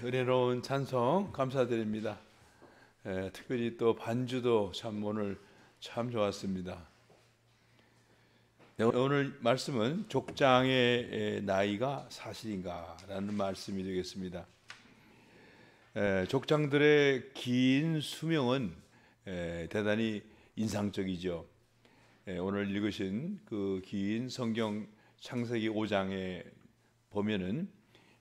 은혜로운 찬송 감사드립니다. 특별히 또 반주도 참 오늘 참 좋았습니다. 오늘 말씀은 족장의 나이가 사실인가 라는 말씀이 되겠습니다. 족장들의 긴 수명은 대단히 인상적이죠. 오늘 읽으신 그 긴 성경 창세기 5장에 보면은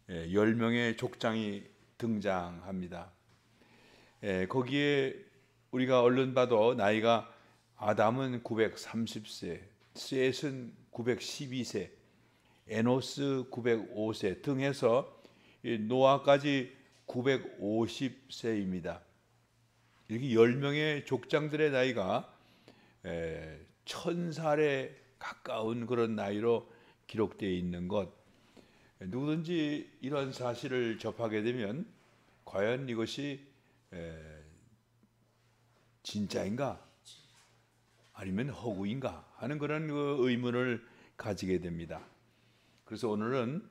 10명의 족장이 등장합니다. 거기에 우리가 얼른 봐도 나이가 아담은 930세, 셋은 912세, 에노스 905세 등 해서 노아까지 950세입니다. 이렇게 10명의 족장들의 나이가 1000살에 가까운 그런 나이로 기록되어 있는 것, 누구든지 이런 사실을 접하게 되면 과연 이것이 진짜인가 아니면 허구인가 하는 그런 의문을 가지게 됩니다. 그래서 오늘은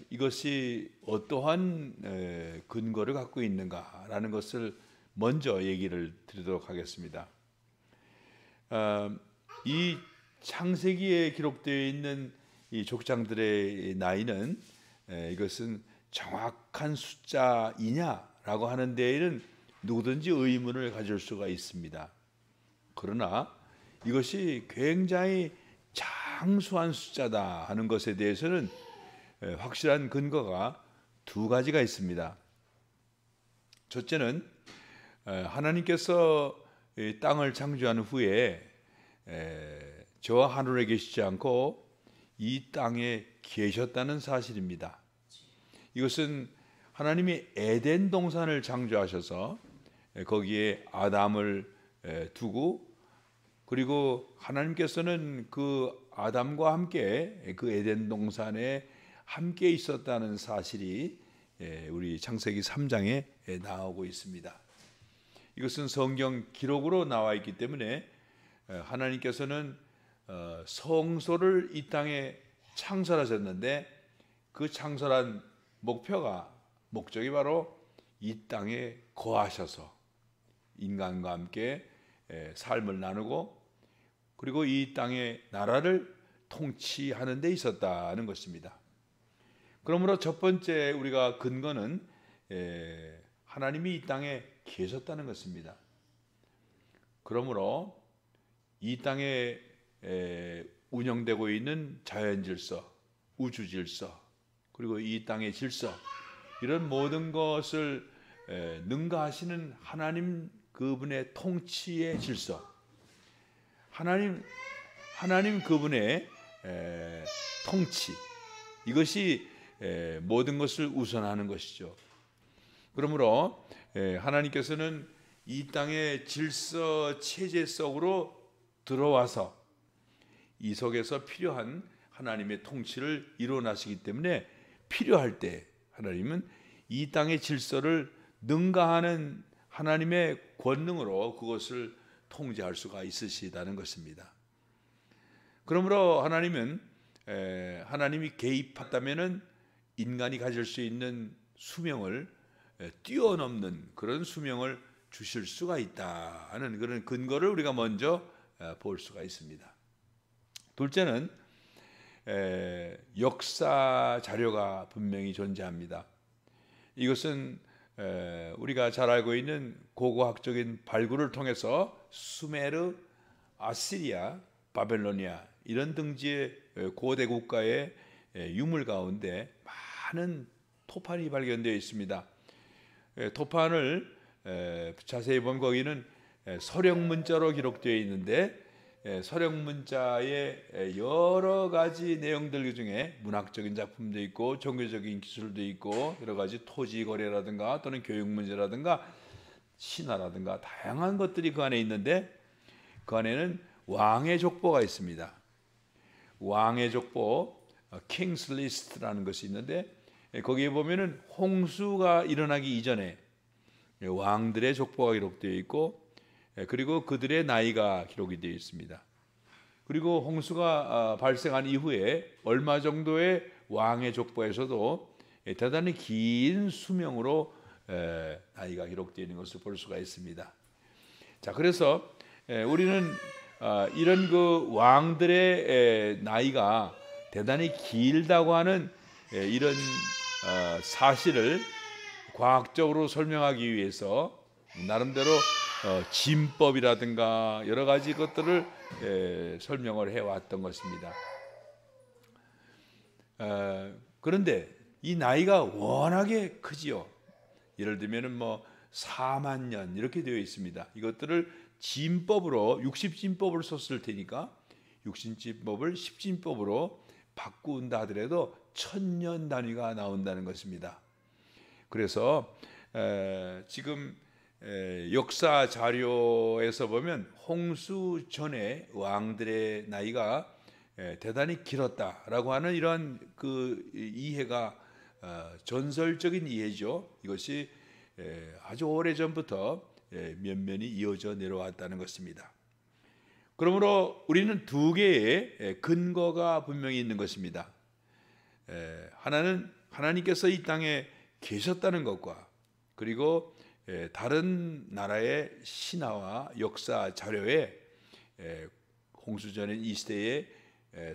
이것이 어떠한 근거를 갖고 있는가라는 것을 먼저 얘기를 드리도록 하겠습니다. 이 창세기에 기록되어 있는 이 족장들의 나이는 이것은 정확한 숫자이냐라고 하는 데에는 누구든지 의문을 가질 수가 있습니다. 그러나 이것이 굉장히 장수한 숫자다 하는 것에 대해서는 확실한 근거가 두 가지가 있습니다. 첫째는 하나님께서 땅을 창조한 후에 저와 하늘에 계시지 않고 이 땅에 계셨다는 사실입니다. 이것은 하나님이 에덴 동산을 창조하셔서 거기에 아담을 두고, 그리고 하나님께서는 그 아담과 함께 그 에덴 동산에 함께 있었다는 사실이 우리 창세기 3장에 나오고 있습니다. 이것은 성경 기록으로 나와 있기 때문에 하나님께서는 성소를 이 땅에 창설하셨는데 그 창설한 목적이 바로 이 땅에 거하셔서 인간과 함께 삶을 나누고, 그리고 이 땅의 나라를 통치하는 데 있었다는 것입니다. 그러므로 첫 번째 우리가 근거는 하나님이 이 땅에 계셨다는 것입니다. 그러므로 이 땅에 운영되고 있는 자연 질서, 우주 질서, 그리고 이 땅의 질서, 이런 모든 것을 능가하시는 하나님 그분의 통치의 질서, 하나님 그분의 통치, 이것이 모든 것을 우선하는 것이죠. 그러므로 하나님께서는 이 땅의 질서 체제 속으로 들어와서 이 속에서 필요한 하나님의 통치를 이루어나시기 때문에 필요할 때 하나님은 이 땅의 질서를 능가하는 하나님의 권능으로 그것을 통제할 수가 있으시다는 것입니다. 그러므로 하나님은 하나님이 개입했다면은 인간이 가질 수 있는 수명을 뛰어넘는 그런 수명을 주실 수가 있다는 그런 근거를 우리가 먼저 볼 수가 있습니다. 둘째는 역사 자료가 분명히 존재합니다. 이것은 우리가 잘 알고 있는 고고학적인 발굴을 통해서 수메르, 아시리아, 바벨로니아 이런 등지의 고대 국가의 유물 가운데 많은 토판이 발견되어 있습니다. 토판을 자세히 보면 거기는 서령 문자로 기록되어 있는데 서령 문자의 여러 가지 내용들 중에 문학적인 작품도 있고 종교적인 기술도 있고 여러 가지 토지 거래라든가 또는 교육 문제라든가 신화라든가 다양한 것들이 그 안에 있는데, 그 안에는 왕의 족보가 있습니다. 왕의 족보, 킹스 리스트라는 것이 있는데 거기에 보면은 홍수가 일어나기 이전에 왕들의 족보가 기록되어 있고 그리고 그들의 나이가 기록이 되어 있습니다. 그리고 홍수가 발생한 이후에 얼마 정도의 왕의 족보에서도 대단히 긴 수명으로 나이가 기록되어 있는 것을 볼 수가 있습니다. 자, 그래서 우리는 이런 그 왕들의 나이가 대단히 길다고 하는 이런 사실을 과학적으로 설명하기 위해서 나름대로 진법이라든가 여러 가지 것들을 설명을 해왔던 것입니다. 그런데 이 나이가 워낙에 크지요. 예를 들면은 뭐 4만 년 이렇게 되어 있습니다. 이것들을 진법으로 60진법을 썼을 테니까 60진법을 10진법으로 바꾼다 하더라도 1000년 단위가 나온다는 것입니다. 그래서 지금 역사 자료에서 보면 홍수 전에 왕들의 나이가 대단히 길었다라고 하는 이런 그 이해가 전설적인 이해죠. 이것이 아주 오래 전부터 면면이 이어져 내려왔다는 것입니다. 그러므로 우리는 두 개의 근거가 분명히 있는 것입니다. 하나는 하나님께서 이 땅에 계셨다는 것과 그리고 다른 나라의 신화와 역사 자료에 홍수전의 이 시대에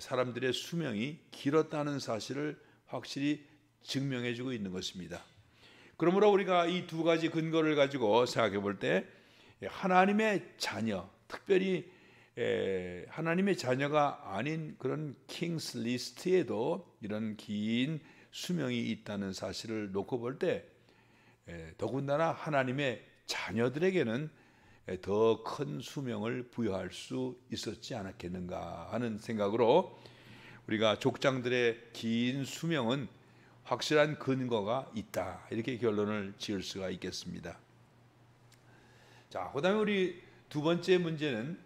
사람들의 수명이 길었다는 사실을 확실히 증명해주고 있는 것입니다. 그러므로 우리가 이 두 가지 근거를 가지고 생각해 볼 때 하나님의 자녀, 특별히 하나님의 자녀가 아닌 그런 킹스 리스트에도 이런 긴 수명이 있다는 사실을 놓고 볼 때 더군다나 하나님의 자녀들에게는 더 큰 수명을 부여할 수 있었지 않았겠는가 하는 생각으로 우리가 족장들의 긴 수명은 확실한 근거가 있다 이렇게 결론을 지을 수가 있겠습니다. 자, 그다음에 우리 두 번째 문제는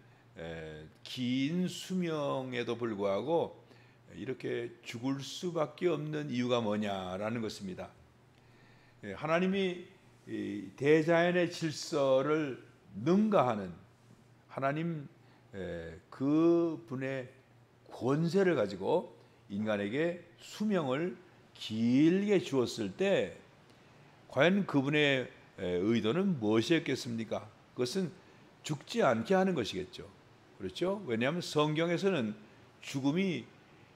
긴 수명에도 불구하고 이렇게 죽을 수밖에 없는 이유가 뭐냐라는 것입니다. 하나님이 대자연의 질서를 능가하는 하나님 그 분의 권세를 가지고 인간에게 수명을 길게 주었을 때 과연 그분의 의도는 무엇이었겠습니까? 그것은 죽지 않게 하는 것이겠죠. 그렇죠? 왜냐하면 성경에서는 죽음이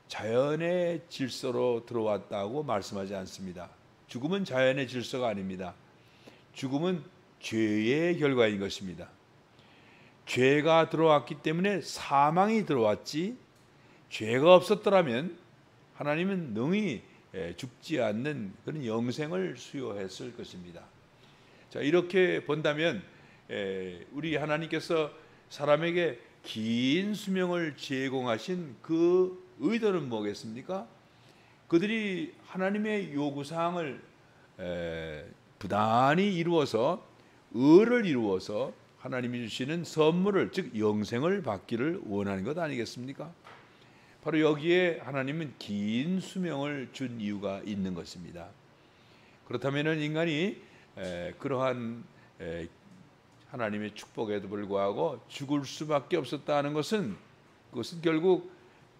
자연의 질서로 들어왔다고 말씀하지 않습니다. 죽음은 자연의 질서가 아닙니다. 죽음은 죄의 결과인 것입니다. 죄가 들어왔기 때문에 사망이 들어왔지 죄가 없었더라면 하나님은 능히 죽지 않는 그런 영생을 수여했을 것입니다. 자, 이렇게 본다면 우리 하나님께서 사람에게 긴 수명을 제공하신 그 의도는 뭐겠습니까? 그들이 하나님의 요구사항을 부단히 이루어서 의를 이루어서 하나님이 주시는 선물을 즉 영생을 받기를 원하는 것 아니겠습니까? 바로 여기에 하나님은 긴 수명을 준 이유가 있는 것입니다. 그렇다면 인간이 그러한 하나님의 축복에도 불구하고 죽을 수밖에 없었다는 것은 그것은 결국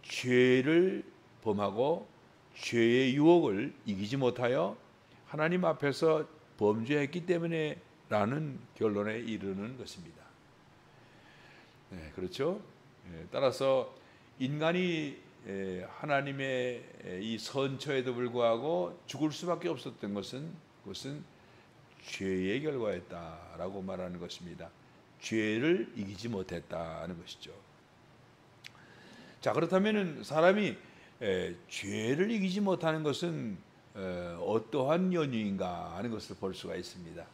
죄를 범하고 죄의 유혹을 이기지 못하여 하나님 앞에서 범죄했기 때문에 라는 결론에 이르는 것입니다. 그렇죠? 따라서 인간이 하나님의 이 선처에도 불구하고 죽을 수밖에 없었던 것은 그것은 죄의 결과였다라고 말하는 것입니다. 죄를 이기지 못했다는 것이죠. 자, 그렇다면 사람이 죄를 이기지 못하는 것은 어떠한 연유인가 하는 것을 볼 수가 있습니다.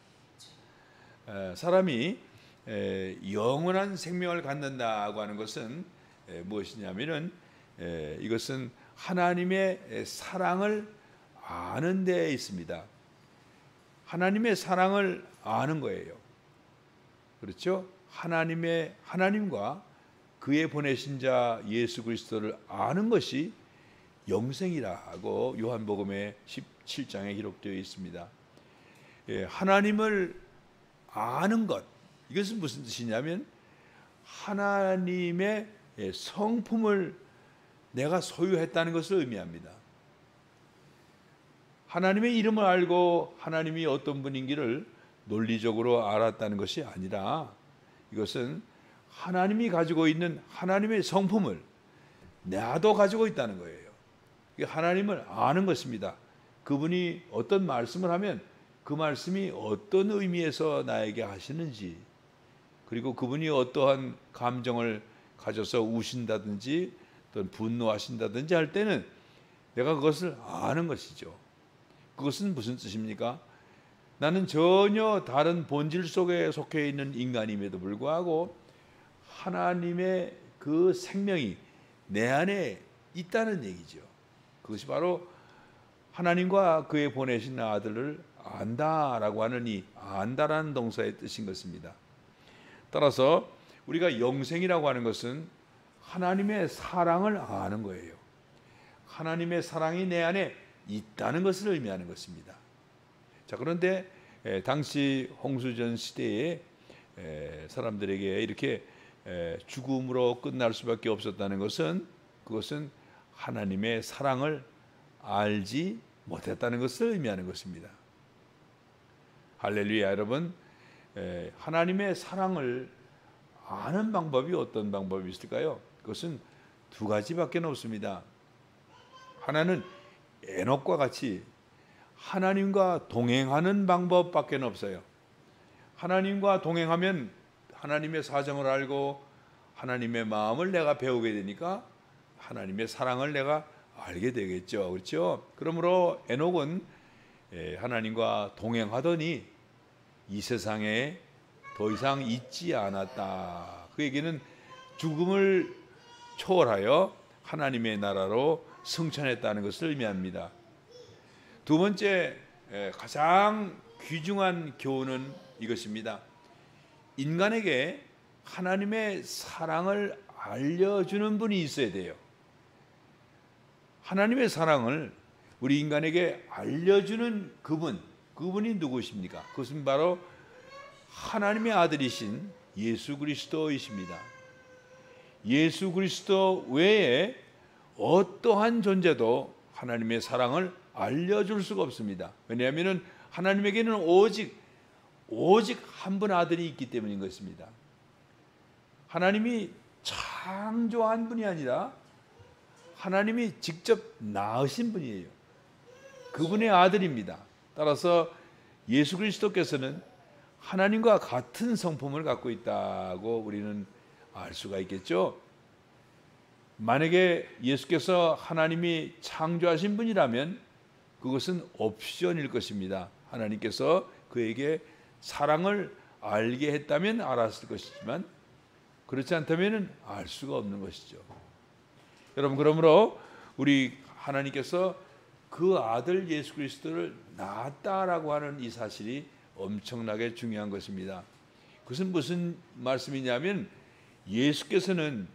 사람이 영원한 생명을 갖는다고 하는 것은 무엇이냐면은 이것은 하나님의 사랑을 아는 데에 있습니다. 하나님의 사랑을 아는 거예요. 그렇죠? 하나님과 그의 보내신 자 예수 그리스도를 아는 것이 영생이라고 요한복음의 17장에 기록되어 있습니다. 하나님을 아는 것, 이것은 무슨 뜻이냐면 하나님의 성품을 내가 소유했다는 것을 의미합니다. 하나님의 이름을 알고 하나님이 어떤 분인지를 논리적으로 알았다는 것이 아니라 이것은 하나님이 가지고 있는 하나님의 성품을 나도 가지고 있다는 거예요. 하나님을 아는 것입니다. 그분이 어떤 말씀을 하면 그 말씀이 어떤 의미에서 나에게 하시는지, 그리고 그분이 어떠한 감정을 가져서 우신다든지 또는 분노하신다든지 할 때는 내가 그것을 아는 것이죠. 그것은 무슨 뜻입니까? 나는 전혀 다른 본질 속에 속해 있는 인간임에도 불구하고 하나님의 그 생명이 내 안에 있다는 얘기죠. 그것이 바로 하나님과 그의 보내신 아들을 안다라고 하는 이 안다라는 동사의 뜻인 것입니다. 따라서 우리가 영생이라고 하는 것은 하나님의 사랑을 아는 거예요. 하나님의 사랑이 내 안에 있다는 것을 의미하는 것입니다. 자, 그런데 당시 홍수전 시대에 사람들에게 이렇게 죽음으로 끝날 수밖에 없었다는 것은 그것은 하나님의 사랑을 알지 못했다는 것을 의미하는 것입니다. 할렐루야. 여러분, 하나님의 사랑을 아는 방법이 어떤 방법이 있을까요? 그것은 두 가지밖에 없습니다. 하나는 에녹과 같이 하나님과 동행하는 방법밖에 없어요. 하나님과 동행하면 하나님의 사정을 알고 하나님의 마음을 내가 배우게 되니까 하나님의 사랑을 내가 알게 되겠죠. 그렇죠? 그러므로 에녹은 하나님과 동행하더니 이 세상에 더 이상 있지 않았다. 그에게는 죽음을 초월하여 하나님의 나라로 승천했다는 것을 의미합니다. 두 번째 가장 귀중한 교훈은 이것입니다. 인간에게 하나님의 사랑을 알려주는 분이 있어야 돼요. 하나님의 사랑을 우리 인간에게 알려주는 그분이 누구십니까? 그것은 바로 하나님의 아들이신 예수 그리스도이십니다. 예수 그리스도 외에 어떠한 존재도 하나님의 사랑을 알려줄 수가 없습니다. 왜냐하면 하나님에게는 오직 한 분 아들이 있기 때문인 것입니다. 하나님이 창조한 분이 아니라 하나님이 직접 낳으신 분이에요. 그분의 아들입니다. 따라서 예수 그리스도께서는 하나님과 같은 성품을 갖고 있다고 우리는 알 수가 있겠죠. 만약에 예수께서 하나님이 창조하신 분이라면 그것은 옵션일 것입니다. 하나님께서 그에게 사랑을 알게 했다면 알았을 것이지만 그렇지 않다면 알 수가 없는 것이죠. 여러분, 그러므로 우리 하나님께서 그 아들 예수 그리스도를 낳았다라고 하는 이 사실이 엄청나게 중요한 것입니다. 그것은 무슨 말씀이냐면 예수께서는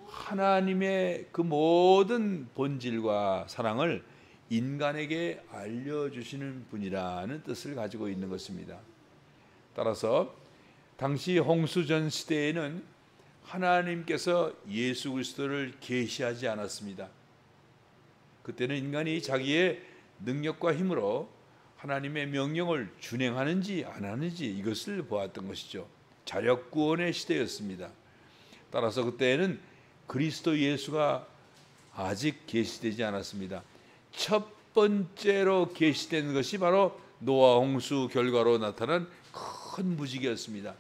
하나님의 그 모든 본질과 사랑을 인간에게 알려주시는 분이라는 뜻을 가지고 있는 것입니다. 따라서 당시 홍수전 시대에는 하나님께서 예수 그리스도를 계시하지 않았습니다. 그때는 인간이 자기의 능력과 힘으로 하나님의 명령을 준행하는지 안 하는지 이것을 보았던 것이죠. 자력 구원의 시대였습니다. 따라서 그때는 그리스도 예수가 아직 계시되지 않았습니다. 첫 번째로 계시된 것이 바로 노아 홍수 결과로 나타난 큰 무지개였습니다.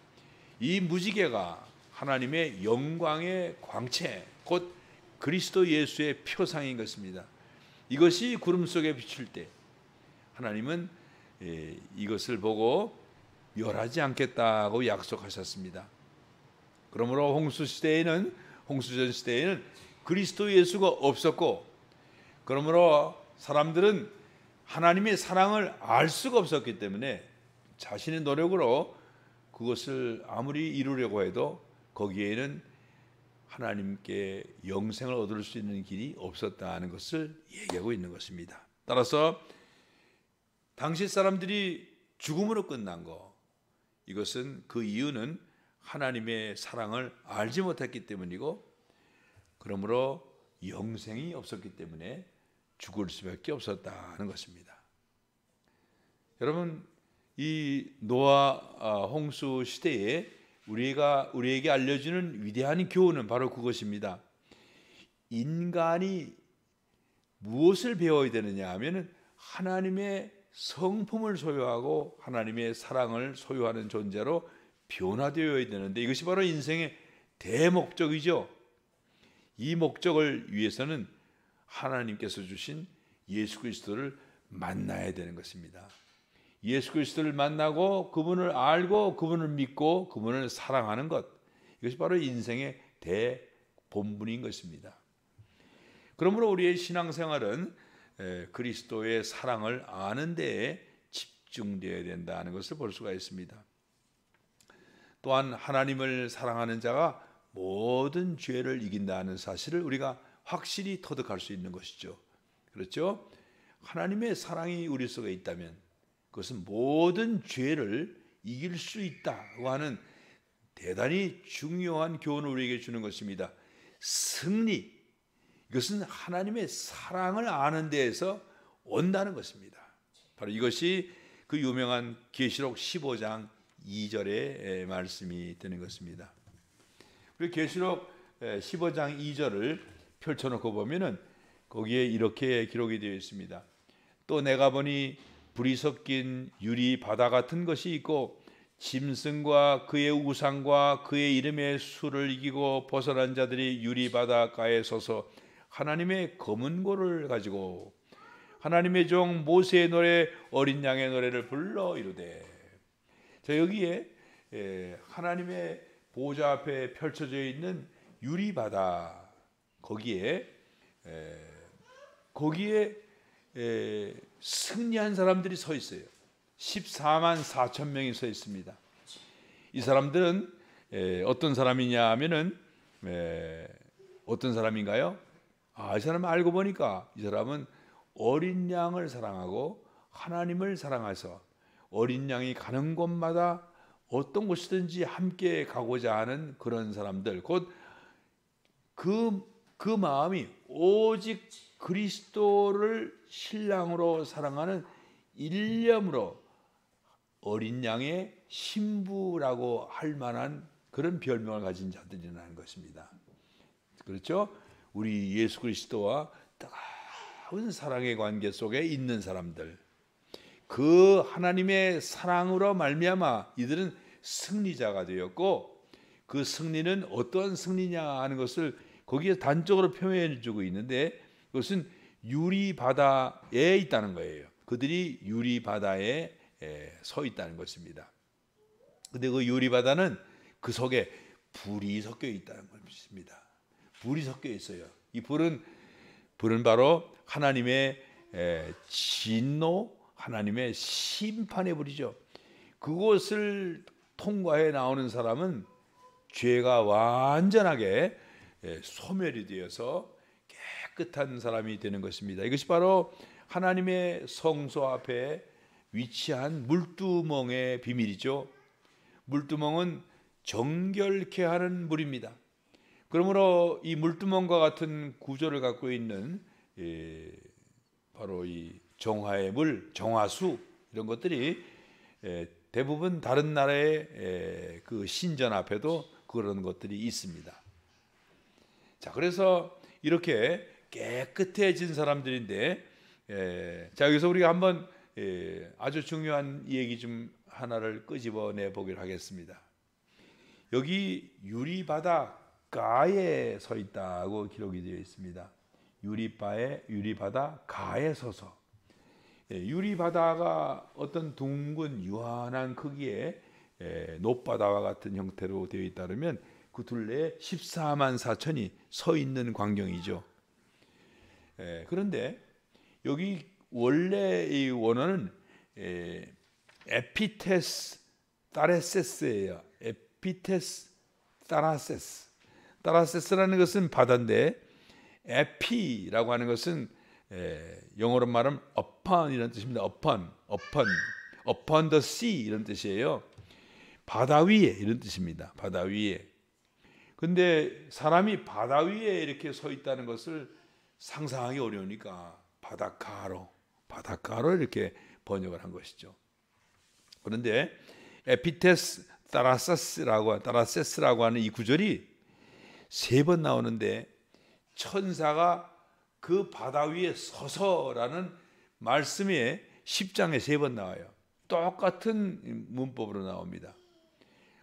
이 무지개가 하나님의 영광의 광채, 곧 그리스도 예수의 표상인 것입니다. 이것이 구름 속에 비출 때 하나님은 이것을 보고 멸하지 않겠다고 약속하셨습니다. 그러므로 홍수전 시대에는 그리스도 예수가 없었고, 그러므로 사람들은 하나님의 사랑을 알 수가 없었기 때문에 자신의 노력으로 그것을 아무리 이루려고 해도 거기에는 하나님께 영생을 얻을 수 있는 길이 없었다는 것을 얘기하고 있는 것입니다. 따라서 당시 사람들이 죽음으로 끝난 거, 이것은 그 이유는 하나님의 사랑을 알지 못했기 때문이고, 그러므로 영생이 없었기 때문에 죽을 수밖에 없었다는 것입니다. 여러분, 이 노아 홍수 시대에 우리에게 알려주는 위대한 교훈은 바로 그것입니다. 인간이 무엇을 배워야 되느냐 하면은 하나님의 성품을 소유하고 하나님의 사랑을 소유하는 존재로 변화되어야 되는데, 이것이 바로 인생의 대목적이죠. 이 목적을 위해서는 하나님께서 주신 예수 그리스도를 만나야 되는 것입니다. 예수 그리스도를 만나고 그분을 알고 그분을 믿고 그분을 사랑하는 것, 이것이 바로 인생의 대본분인 것입니다. 그러므로 우리의 신앙생활은 그리스도의 사랑을 아는 데에 집중되어야 된다는 것을 볼 수가 있습니다. 또한 하나님을 사랑하는 자가 모든 죄를 이긴다는 사실을 우리가 확실히 터득할 수 있는 것이죠. 그렇죠? 하나님의 사랑이 우리 속에 있다면 그것은 모든 죄를 이길 수 있다고 하는 대단히 중요한 교훈을 우리에게 주는 것입니다. 승리, 이것은 하나님의 사랑을 아는 데에서 온다는 것입니다. 바로 이것이 그 유명한 계시록 15장 2절의 말씀이 되는 것입니다. 우리 계시록 15장 2절을 펼쳐놓고 보면은 거기에 이렇게 기록이 되어 있습니다. 또 내가 보니 불이 섞인 유리 바다 같은 것이 있고 짐승과 그의 우상과 그의 이름의 수를 이기고 벗어난 자들이 유리 바닷가에 서서 하나님의 검은 고를 가지고 하나님의 종 모세의 노래 어린 양의 노래를 불러 이르되. 자, 여기에 하나님의 보좌 앞에 펼쳐져 있는 유리 바다, 거기에 승리한 사람들이 서 있어요. 14만 4천 명이 서 있습니다. 이 사람들은 어떤 사람이냐 하면은 어떤 사람인가요? 이 사람 알고 보니까 이 사람은 어린 양을 사랑하고 하나님을 사랑해서 어린 양이 가는 곳마다 어떤 곳이든지 함께 가고자 하는 그런 사람들, 곧 그 마음이 오직 그리스도를 신랑으로 사랑하는 일념으로 어린 양의 신부라고 할 만한 그런 별명을 가진 자들이라는 것입니다. 그렇죠? 우리 예수 그리스도와 뜨거운 사랑의 관계 속에 있는 사람들, 그 하나님의 사랑으로 말미암아 이들은 승리자가 되었고, 그 승리는 어떤 승리냐 하는 것을 거기에 단적으로 표현해 주고 있는데, 그것은 유리 바다에 있다는 거예요. 그들이 유리 바다에 서 있다는 것입니다. 근데 그 유리 바다는 그 속에 불이 섞여 있다는 것입니다. 불이 섞여 있어요. 이 불은 바로 하나님의 진노, 하나님의 심판의 불이죠. 그것을 통과해 나오는 사람은 죄가 완전하게 소멸이 되어서 깨끗한 사람이 되는 것입니다. 이것이 바로 하나님의 성소 앞에 위치한 물두멍의 비밀이죠. 물두멍은 정결케 하는 물입니다. 그러므로 이 물두멍과 같은 구조를 갖고 있는 바로 이 정화의 물, 정화수, 이런 것들이 대부분 다른 나라의 그 신전 앞에도 그런 것들이 있습니다. 자, 그래서 이렇게 깨끗해진 사람들인데, 자, 여기서 우리가 한번 아주 중요한 얘기 좀 하나를 끄집어내 보기로 하겠습니다. 여기 유리바다가에 서 있다고 기록이 되어 있습니다. 유리바다 가에 서서. 유리바다가 어떤 둥근 유한한 크기의 높바다와 같은 형태로 되어 있다면 그 둘레에 14만 4천이 서 있는 광경이죠. 그런데 여기 원래 이 원어는 에피테스 타레세스예요. 에피테스 타라세스. 따라세스라는 것은 바다인데 에피라고 하는 것은 영어로 말하면 upon 이런 뜻입니다. upon the sea 이런 뜻이에요. 바다 위에 이런 뜻입니다. 바다 위에. 근데 사람이 바다 위에 이렇게 서 있다는 것을 상상하기 어려우니까 바닷가로 이렇게 번역을 한 것이죠. 그런데 에피테스 따라세스라고 하는 이 구절이 3번 나오는데 천사가 그 바다 위에 서서라는 말씀이 10장에 3번 나와요. 똑같은 문법으로 나옵니다.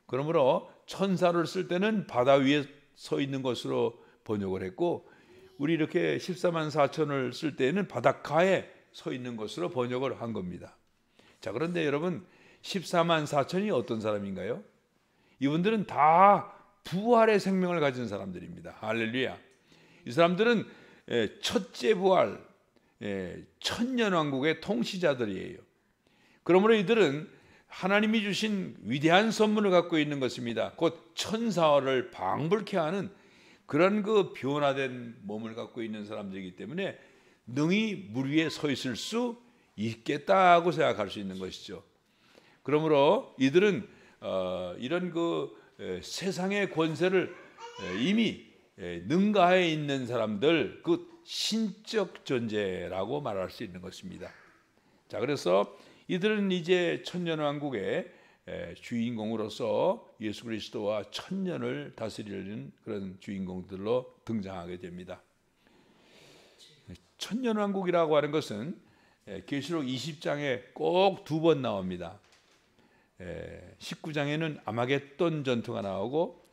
그러므로 천사를 쓸 때는 바다 위에 서 있는 것으로 번역을 했고, 우리 이렇게 14만 4천을 쓸 때는 바닷가에 서 있는 것으로 번역을 한 겁니다. 자, 그런데 여러분 14만 4천이 어떤 사람인가요? 이분들은 다 부활의 생명을 가진 사람들입니다. 할렐루야. 이 사람들은 첫째 부활, 천년왕국의 통치자들이에요. 그러므로 이들은 하나님이 주신 위대한 선물을 갖고 있는 것입니다. 곧 천사를 방불케 하는 그런 그 변화된 몸을 갖고 있는 사람들이기 때문에 능히 물 위에 서 있을 수 있겠다고 생각할 수 있는 것이죠. 그러므로 이들은 이런 그 세상의 권세를 이미 능가해 있는 사람들, 그 신적 존재라고 말할 수 있는 것입니다. 자, 그래서 이들은 이제 천년왕국의 주인공으로서 예수 그리스도와 천년을 다스리는 그런 주인공들로 등장하게 됩니다. 천년왕국이라고 하는 것은 계시록 20장에 꼭 2번 나옵니다. 19장에는 아마겟돈 전투가 나오고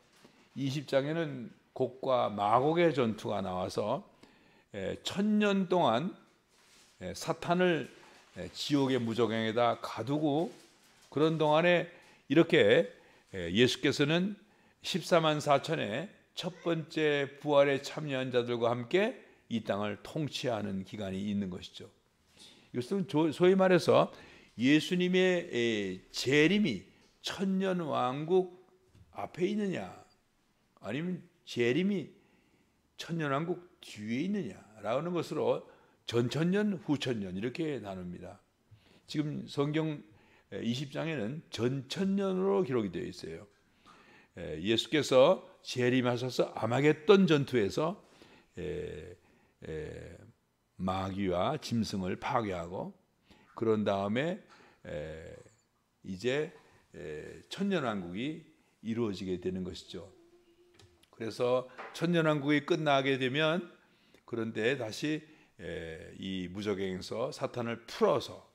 20장에는 곡과 마곡의 전투가 나와서 1000년 동안 사탄을 지옥의 무저갱에다 가두고, 그런 동안에 이렇게 예수께서는 14만 4천의 첫 번째 부활에 참여한 자들과 함께 이 땅을 통치하는 기간이 있는 것이죠. 이것은 소위 말해서 예수님의 재림이 천년왕국 앞에 있느냐, 아니면 재림이 천년왕국 뒤에 있느냐라는 것으로 전천년, 후천년 이렇게 나눕니다. 지금 성경 20장에는 전천년으로 기록이 되어 있어요. 예수께서 재림하셔서 아마겟돈 전투에서 마귀와 짐승을 파괴하고, 그런 다음에 이제 천년왕국이 이루어지게 되는 것이죠. 그래서 천년왕국이 끝나게 되면, 그런데 다시 이 무저갱에서 사탄을 풀어서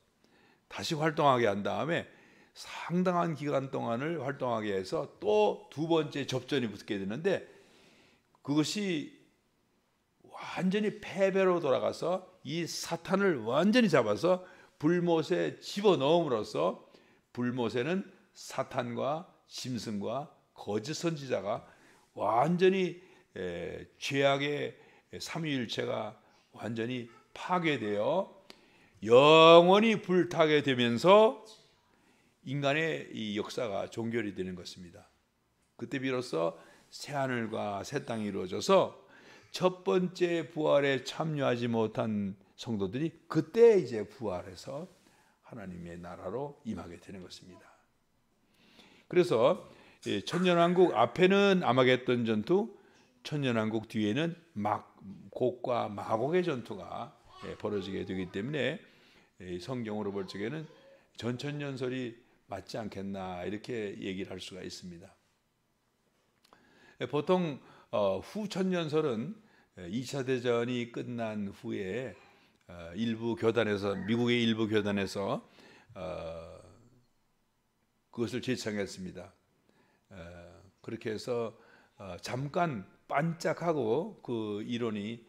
다시 활동하게 한 다음에 상당한 기간 동안을 활동하게 해서 또 2번째 접전이 붙게 되는데, 그것이 완전히 패배로 돌아가서 이 사탄을 완전히 잡아서 불못에 집어넣음으로써, 불못에는 사탄과 짐승과 거짓 선지자가 완전히 죄악의 삼위일체가 완전히 파괴되어 영원히 불타게 되면서 인간의 이 역사가 종결이 되는 것입니다. 그때 비로소 새하늘과 새 땅이 이루어져서 첫 번째 부활에 참여하지 못한 성도들이 그때 이제 부활해서 하나님의 나라로 임하게 되는 것입니다. 그래서 천년왕국 앞에는 아마겟돈 전투, 천년왕국 뒤에는 곡과 마곡의 전투가 벌어지게 되기 때문에 성경으로 볼 적에는 전천년설이 맞지 않겠나 이렇게 얘기를 할 수가 있습니다. 보통 후천년설은 2차 대전이 끝난 후에 일부 교단에서, 미국의 일부 교단에서 그것을 제창했습니다. 그렇게 해서 잠깐 반짝하고 그 이론이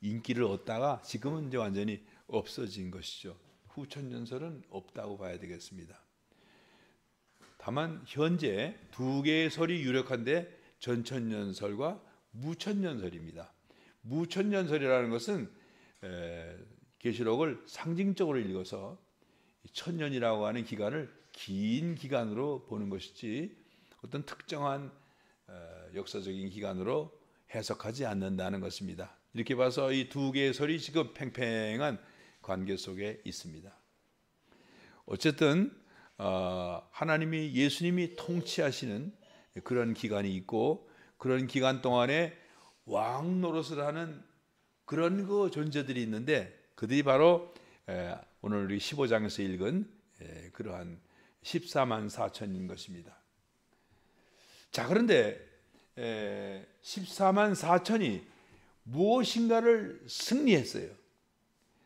인기를 얻다가 지금은 이제 완전히 없어진 것이죠. 후천년설은 없다고 봐야 되겠습니다. 다만 현재 2개의 설이 유력한데 전천년설과 무천년설입니다. 무천년설이라는 것은 계시록을 상징적으로 읽어서 천년이라고 하는 기간을 긴 기간으로 보는 것이지, 어떤 특정한 역사적인 기간으로 해석하지 않는다는 것입니다. 이렇게 봐서 이 두 개의 설이 지금 팽팽한 관계 속에 있습니다. 어쨌든 하나님이 예수님이 통치하시는 그런 기간이 있고 그런 기간 동안에 왕 노릇을 하는 그런 그 존재들이 있는데 그들이 바로 오늘 우리 15장에서 읽은 그러한 14만 4천인 것입니다. 자, 그런데 14만 4천이 무엇인가를 승리했어요.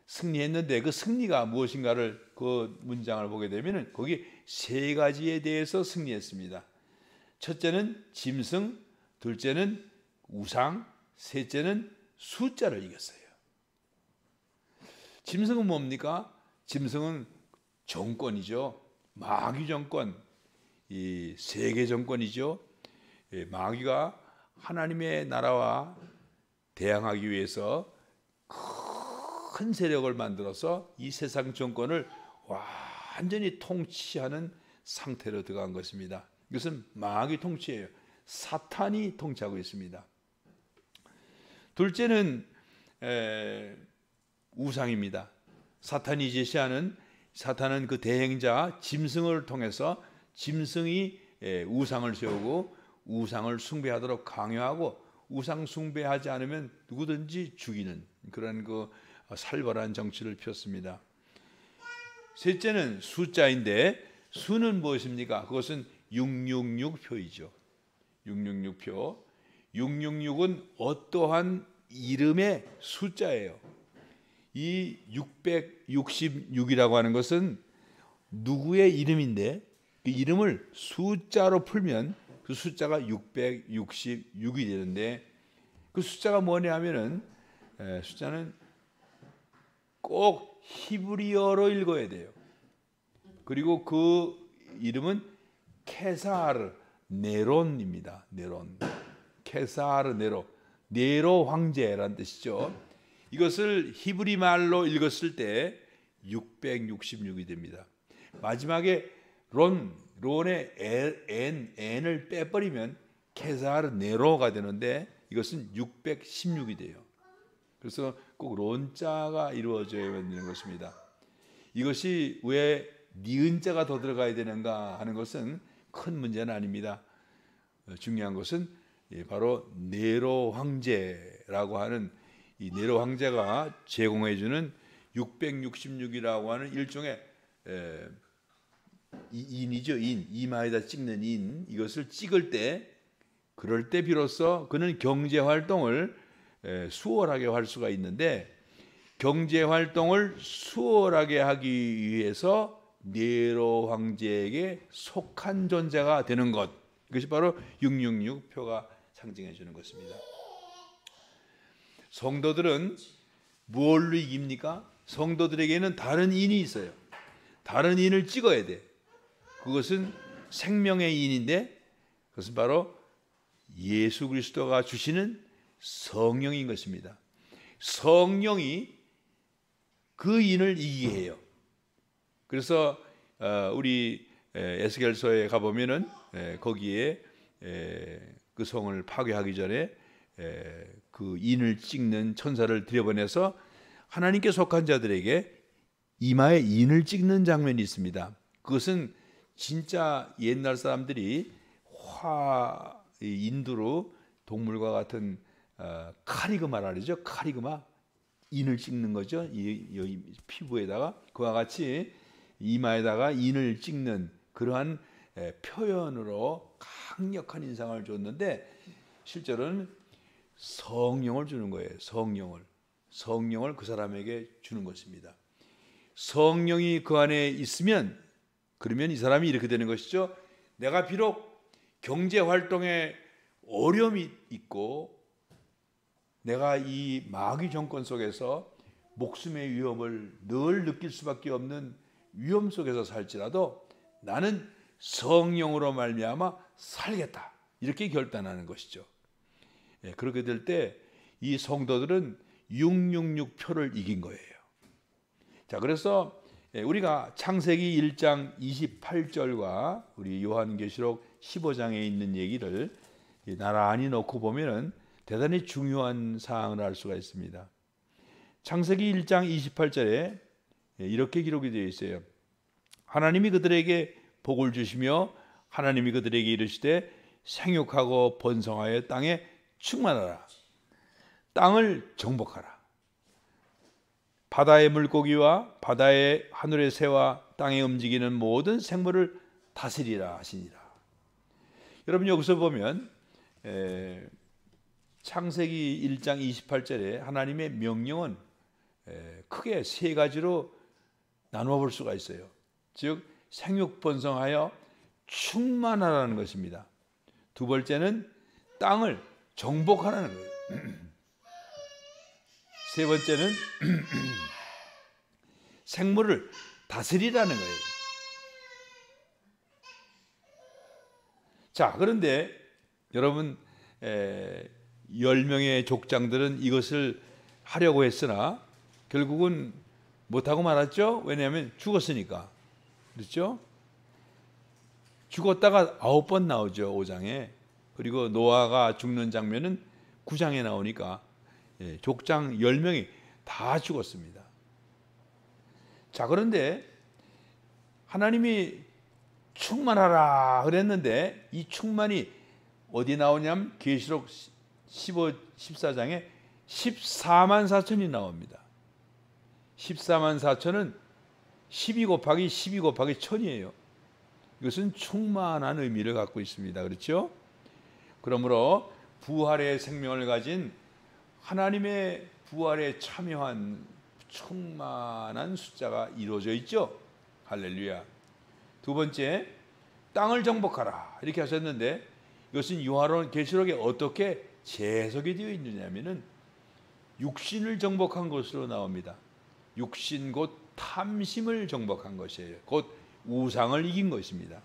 승리했는데 그 승리가 무엇인가를 그 문장을 보게 되면 거기 세 가지에 대해서 승리했습니다. 첫째는 짐승, 둘째는 우상, 셋째는 숫자를 이겼어요. 짐승은 뭡니까? 짐승은 정권이죠. 마귀 정권, 이 세계 정권이죠. 마귀가 하나님의 나라와 대항하기 위해서 큰 세력을 만들어서 이 세상 정권을 완전히 통치하는 상태로 들어간 것입니다. 이것은 마귀 통치예요. 사탄이 통치하고 있습니다. 둘째는 우상입니다. 사탄이 제시하는 사탄은 그 대행자 짐승을 통해서 짐승이 우상을 세우고 우상을 숭배하도록 강요하고 우상 숭배하지 않으면 누구든지 죽이는 그런 그 살벌한 정치를 폈습니다. 셋째는 숫자인데 수는 무엇입니까? 그것은 666표이죠. 666표. 666은 어떠한 이름의 숫자예요. 이 666이라고 하는 것은 누구의 이름인데 그 이름을 숫자로 풀면 그 숫자가 666이 되는데 그 숫자가 뭐냐 하면은 숫자는 꼭 히브리어로 읽어야 돼요. 그리고 그 이름은 케사르 네론입니다. 네론. 케사르 네로. 네로 황제라는 뜻이죠. 이것을 히브리 말로 읽었을 때 666이 됩니다. 마지막에 론의 n을 빼버리면 케사르 네로가 되는데 이것은 616이 돼요. 그래서 꼭 론자가 이루어져야 되는 것입니다. 이것이 왜 니은자가 더 들어가야 되는가 하는 것은 큰 문제는 아닙니다. 중요한 것은 바로 네로 황제라고 하는 이 네로 황제가 제공해 주는 666이라고 하는 일종의 인이죠. 이마에다 찍는 인. 이것을 찍을 때 그럴 때 비로소 그는 경제 활동을 수월하게 할 수가 있는데 경제 활동을 수월하게 하기 위해서 네로 황제에게 속한 존재가 되는 것. 이것이 바로 666표가 상징해 주는 것입니다. 성도들은 뭘로 이깁니까? 성도들에게는 다른 인이 있어요. 다른 인을 찍어야 돼. 그것은 생명의 인인데 그것은 바로 예수 그리스도가 주시는 성령인 것입니다. 성령이 그 인을 이기게 해요. 그래서 우리 에스겔서에 가보면은 거기에 그 성을 파괴하기 전에 그 인을 찍는 천사를 들여보내서 하나님께 속한 자들에게 이마에 인을 찍는 장면이 있습니다. 그것은 진짜 옛날 사람들이 인두로 동물과 같은 카리그마라 그러죠. 카리그마 인을 찍는 거죠. 이 피부에다가 그와 같이 이마에다가 인을 찍는 그러한 표현으로 강력한 인상을 줬는데 실제로는 성령을 주는 거예요. 성령을 그 사람에게 주는 것입니다. 성령이 그 안에 있으면 그러면 이 사람이 이렇게 되는 것이죠. 내가 비록 경제 활동에 어려움이 있고 내가 이 마귀 정권 속에서 목숨의 위협을 늘 느낄 수밖에 없는 위험 속에서 살지라도 나는 성령으로 말미암아 살겠다. 이렇게 결단하는 것이죠. 그렇게 될 때 이 성도들은 666표를 이긴 거예요. 자, 그래서 우리가 창세기 1장 28절과 우리 요한계시록 15장에 있는 얘기를 나란히 놓고 보면은 대단히 중요한 사항을 알 수가 있습니다. 창세기 1장 28절에 이렇게 기록이 되어 있어요. 하나님이 그들에게 복을 주시며 하나님이 그들에게 이르시되 생육하고 번성하여 땅에 충만하라. 땅을 정복하라. 바다의 물고기와 바다의 하늘의 새와 땅에 움직이는 모든 생물을 다스리라 하시니라. 여러분 여기서 보면 창세기 1장 28절에 하나님의 명령은 크게 세 가지로 나누어 볼 수가 있어요. 즉 생육번성하여 충만하라는 것입니다. 두 번째는 땅을 정복하라는 거예요. 세 번째는 생물을 다스리라는 거예요. 자, 그런데 여러분 10명의 족장들은 이것을 하려고 했으나 결국은 못하고 말았죠. 왜냐하면 죽었으니까. 그렇죠? 죽었다가 9번 나오죠. 5장에. 그리고 노아가 죽는 장면은 9장에 나오니까 족장 10명이 다 죽었습니다. 자, 그런데 하나님이 충만하라 그랬는데 이 충만이 어디 나오냐면 계시록 15, 14장에 14만 4천이 나옵니다. 14만 4천은 12 곱하기 12 곱하기 1000이에요. 이것은 충만한 의미를 갖고 있습니다. 그렇죠? 그러므로 부활의 생명을 가진 하나님의 부활에 참여한 충만한 숫자가 이루어져 있죠. 할렐루야. 두 번째, 땅을 정복하라 이렇게 하셨는데 이것은 요한복음 계시록에 어떻게 재해석이 되어 있느냐면은 육신을 정복한 것으로 나옵니다. 육신 곧 탐심을 정복한 것이에요. 곧 우상을 이긴 것입니다.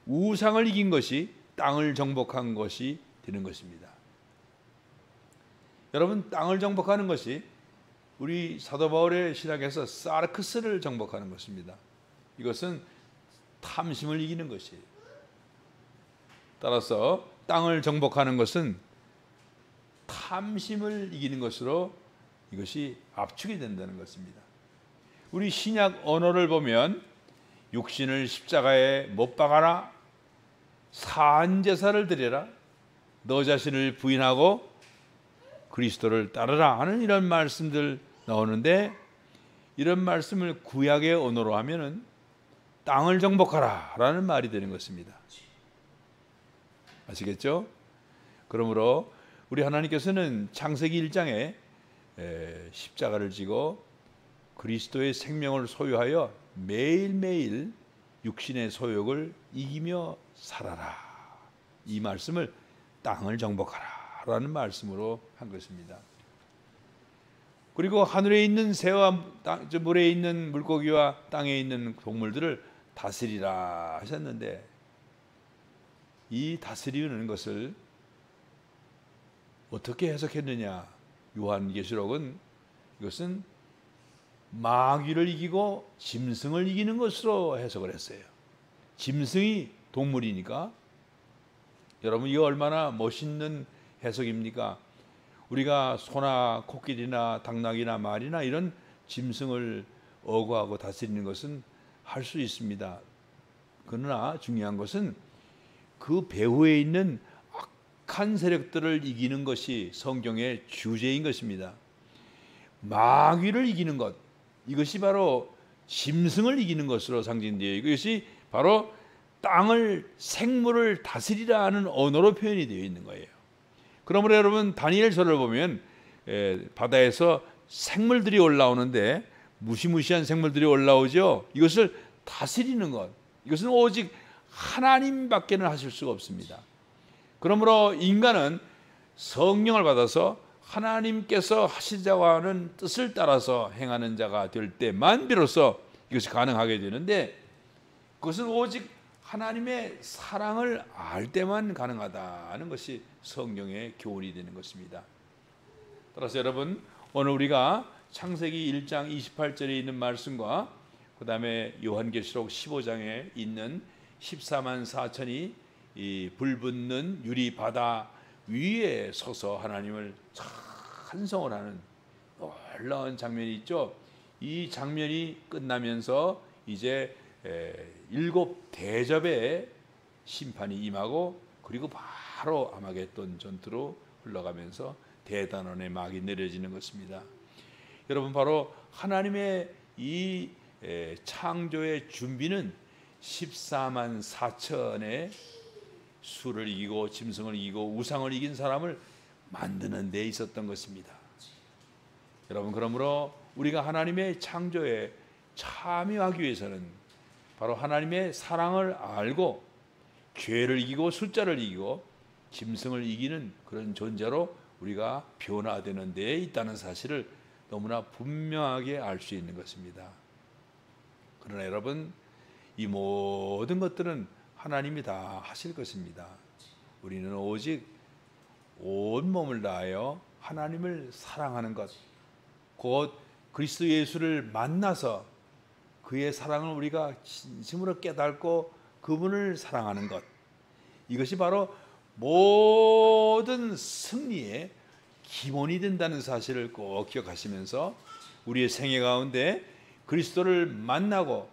우상을 이긴 것이 땅을 정복한 것이 되는 것입니다. 여러분, 땅을 정복하는 것이 우리 사도 바울의 신학에서 사르크스를 정복하는 것입니다. 이것은 탐심을 이기는 것이에요. 따라서 땅을 정복하는 것은 탐심을 이기는 것으로 이것이 압축이 된다는 것입니다. 우리 신약 언어를 보면 육신을 십자가에 못 박아라, 산 제사를 드려라, 너 자신을 부인하고 그리스도를 따르라 하는 이런 말씀들 나오는데 이런 말씀을 구약의 언어로 하면은 땅을 정복하라 라는 말이 되는 것입니다. 아시겠죠? 그러므로 우리 하나님께서는 창세기 1장에 십자가를 지고 그리스도의 생명을 소유하여 매일매일 육신의 소욕을 이기며 살아라. 이 말씀을 땅을 정복하라 라는 말씀으로 한 것입니다. 그리고 하늘에 있는 새와 물에 있는 물고기와 땅에 있는 동물들을 다스리라 하셨는데 이 다스리는 것을 어떻게 해석했느냐? 요한계시록은 이것은 마귀를 이기고 짐승을 이기는 것으로 해석을 했어요. 짐승이 동물이니까 여러분 이거 얼마나 멋있는 해석입니까? 우리가 소나 코끼리나 당나귀나 말이나 이런 짐승을 어구하고 다스리는 것은 할 수 있습니다. 그러나 중요한 것은 그 배후에 있는 악한 세력들을 이기는 것이 성경의 주제인 것입니다. 마귀를 이기는 것, 이것이 바로 짐승을 이기는 것으로 상징되어 있고 이것이 바로 땅을 생물을 다스리라 하는 언어로 표현이 되어 있는 거예요. 그러므로 여러분 다니엘서를 보면 바다에서 생물들이 올라오는데 무시무시한 생물들이 올라오죠. 이것을 다스리는 것, 이것은 오직 하나님밖에는 하실 수가 없습니다. 그러므로 인간은 성령을 받아서 하나님께서 하시자고 하는 뜻을 따라서 행하는 자가 될 때만 비로소 이것이 가능하게 되는데 그것은 오직 하나님의 사랑을 알 때만 가능하다는 것이 성경의 교훈이 되는 것입니다. 따라서 여러분 오늘 우리가 창세기 1장 28절에 있는 말씀과 그 다음에 요한계시록 15장에 있는 14만 4천이 이 불붙는 유리 바다 위에 서서 하나님을 찬송을 하는 놀라운 장면이 있죠. 이 장면이 끝나면서 이제 7 대접의 심판이 임하고 그리고 바로 아마겟돈 전투로 흘러가면서 대단원의 막이 내려지는 것입니다. 여러분, 바로 하나님의 이 창조의 준비는 14만 4천의 수를 이기고 짐승을 이기고 우상을 이긴 사람을 만드는 데 있었던 것입니다. 여러분, 그러므로 우리가 하나님의 창조에 참여하기 위해서는 바로 하나님의 사랑을 알고 죄를 이기고 숫자를 이기고 짐승을 이기는 그런 존재로 우리가 변화되는 데에 있다는 사실을 너무나 분명하게 알 수 있는 것입니다. 그러나 여러분, 이 모든 것들은 하나님이 다 하실 것입니다. 우리는 오직 온 몸을 다하여 하나님을 사랑하는 것, 곧 그리스도 예수를 만나서 그의 사랑을 우리가 진심으로 깨닫고 그분을 사랑하는 것, 이것이 바로 모든 승리의 기본이 된다는 사실을 꼭 기억하시면서 우리의 생애 가운데 그리스도를 만나고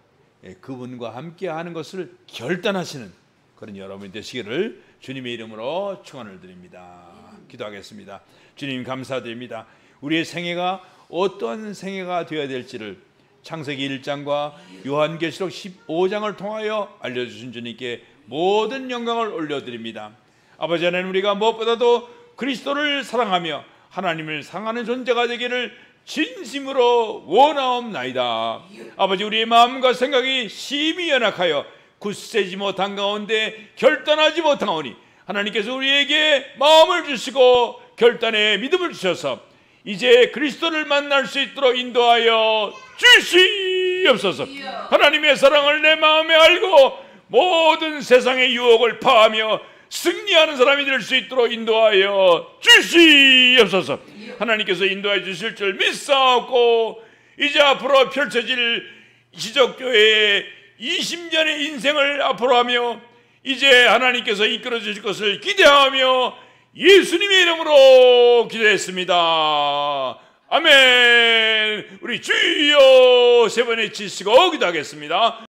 그분과 함께하는 것을 결단하시는 그런 여러분이 되시기를 주님의 이름으로 축원을 드립니다. 기도하겠습니다. 주님, 감사드립니다. 우리의 생애가 어떤 생애가 되어야 될지를 창세기 1장과 요한계시록 15장을 통하여 알려주신 주님께 모든 영광을 올려드립니다. 아버지 하나님, 우리가 무엇보다도 그리스도를 사랑하며 하나님을 사랑하는 존재가 되기를 진심으로 원하옵나이다. 아버지, 우리의 마음과 생각이 심히 연약하여 굳세지 못한 가운데 결단하지 못하오니 하나님께서 우리에게 마음을 주시고 결단의 믿음을 주셔서 이제 그리스도를 만날 수 있도록 인도하여 주시옵소서. 하나님의 사랑을 내 마음에 알고 모든 세상의 유혹을 파하며 승리하는 사람이 될 수 있도록 인도하여 주시옵소서. 하나님께서 인도해 주실 줄 믿사옵고 이제 앞으로 펼쳐질 기적교회의 20년의 인생을 앞으로 하며 이제 하나님께서 이끌어 주실 것을 기대하며 예수님의 이름으로 기도했습니다. 아멘. 우리 주여 세 번 외치시고 기도하겠습니다.